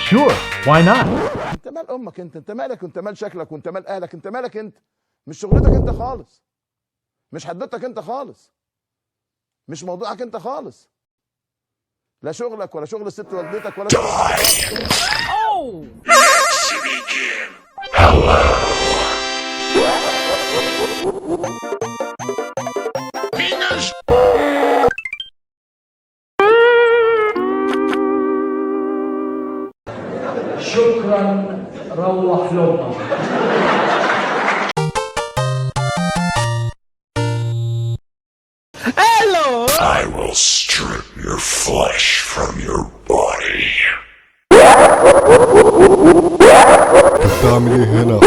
Sure, why not? انت مال امك انت مالك، انت مال شكلك وانت مال اهلك، انت مالك انت، مش شغلتك انت خالص، مش حدوتك انت خالص، مش موضوعك انت خالص، لا شغلك ولا شغل الست والدتك ولا شغل شكرا، روح لامك. I will strip your flesh from your body. بتعمل ايه هنا؟